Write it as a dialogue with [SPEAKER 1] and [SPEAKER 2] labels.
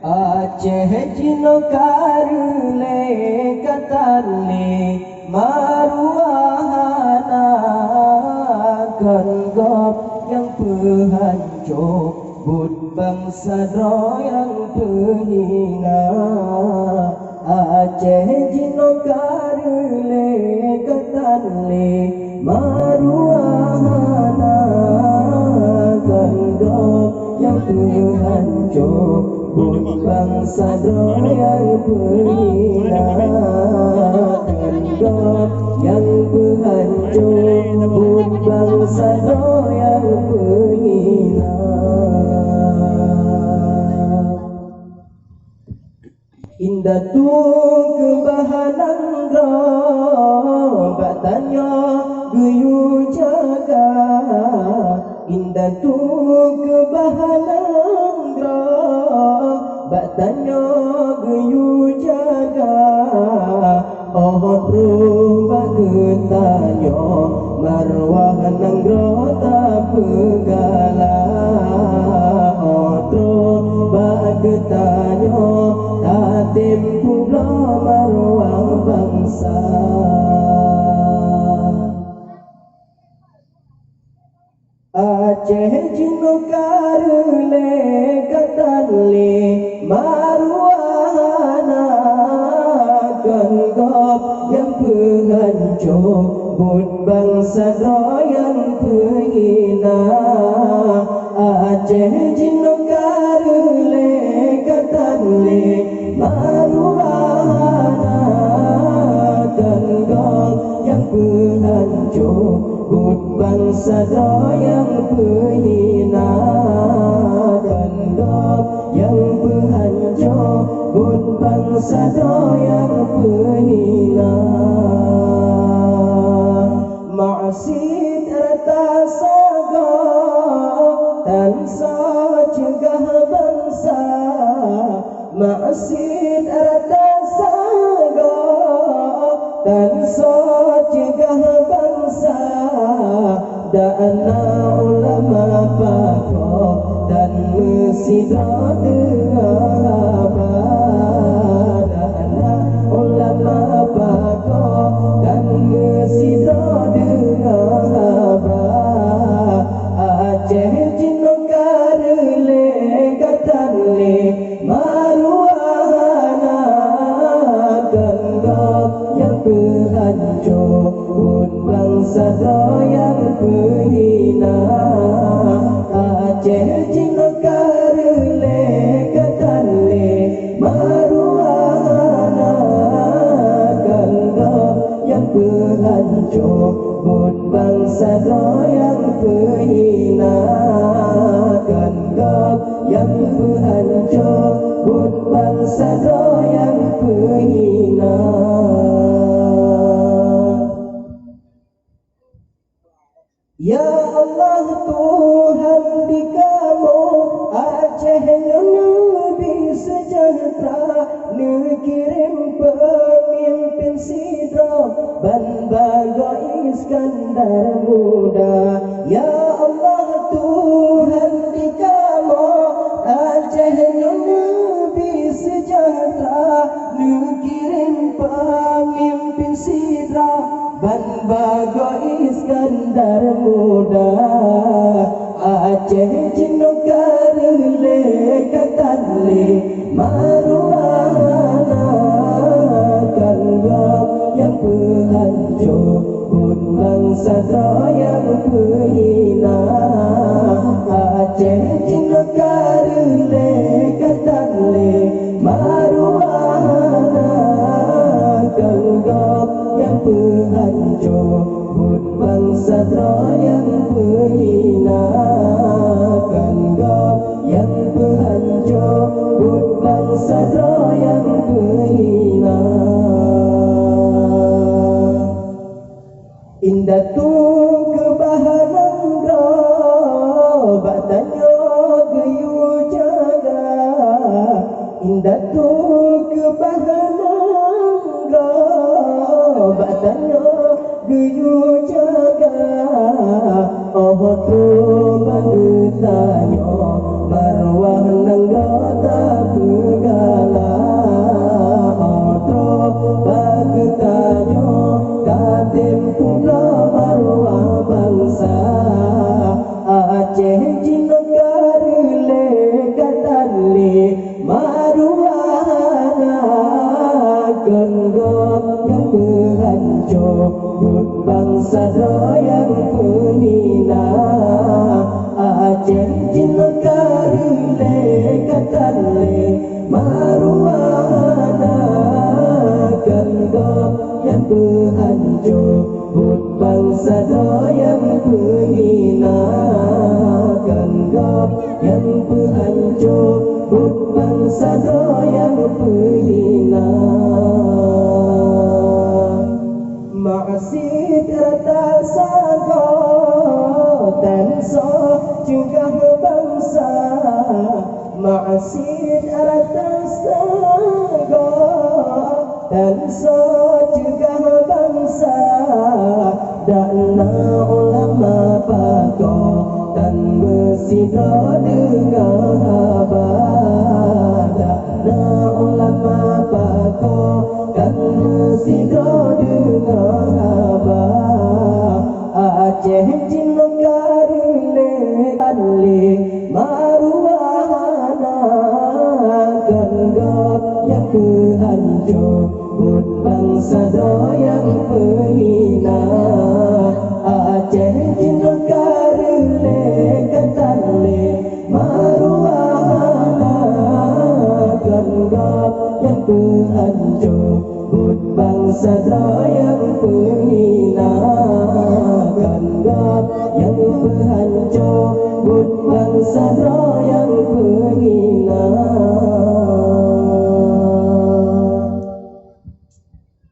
[SPEAKER 1] Aceh Cino Kareule katale maruahana gop yang penghancur but bangsa yang penghina. Aceh Cino Kareule katale maruahana gop yang penghancur but bangsa yang penghina. Gop yang penghancur but bangsa yang penghina. Indah tu kebahanan gro batanya geyu jaga. Indah tu kebahanan gro batanya geyu jaga. Oh rumah ketanya marwah nanggro tak pegala. Oh rumah ketanya tak tempuh marwah bangsa. Aceh Cino Kareule katale maruahana gop yang penghancur but bangsa yang penghina. Aceh Cino Kareule katale maruahana gop yang penghancur but bangsa yang penghina. Gop yang penghancur but bangsa yang penghina. Maksid rata saga tansa cegah bangsa. Maksid rata saga tansa cegah bangsa. Dana ulama pakoh dan mesidra dengan abad. Dana ulama pakoh dan mesidra dengan abad. Aceh Cino Kareule katale maruahana gop yang penghancur but bangsa yang penghina. Aceh Cino Kareule katale maruahana gop yang penghancur but bangsa yang penghina. Gop yang penghancur but bangsa yang penghina. Ya Allah Tuhan di kamu Aceh Nabi sejahtera, kirim pemimpin sidra ban bagai Iskandar muda. Ya Allah Tuhan di kamu Aceh Nabi sejahtera, kirim pemimpin sidra ban bagai Iskandar muda. Aceh Cino Kareule katale maruahana gop yang penghancur but bangsa yang penghina. Aceh Cino Kareule katale maruahana gop yang penghancur but bangsa yang penghina. Gop yang penghancur but bangsa yang penghina. Indah tu kebahanan batanya geyu jaga. Indah tu kebahanan batanya geyu jaga. Oh tu bertanya marwah nang tak bangsa yang penghina. Aceh Cina Kareule Kareule maruana gandok yang berhancur buat bangsa yang penghina. Gandok yang berhancur buat bangsa yang penghina. Maksid rata sago dan so juga bangsa. Maksid rata sago dan so juga bangsa. Dana ulama pago dan bersidra dengan abad. Dana ulama pago dan bersidra dengan abad. Aceh Cina Kareule Kareule maruana gandok yang berhancur buat bangsa yang penghina. Aceh Cina Kareule Kareule maruana gandok yang berhancur buat bangsa yang penghina. Gandok yang berhancur buat bangsa yang penghina.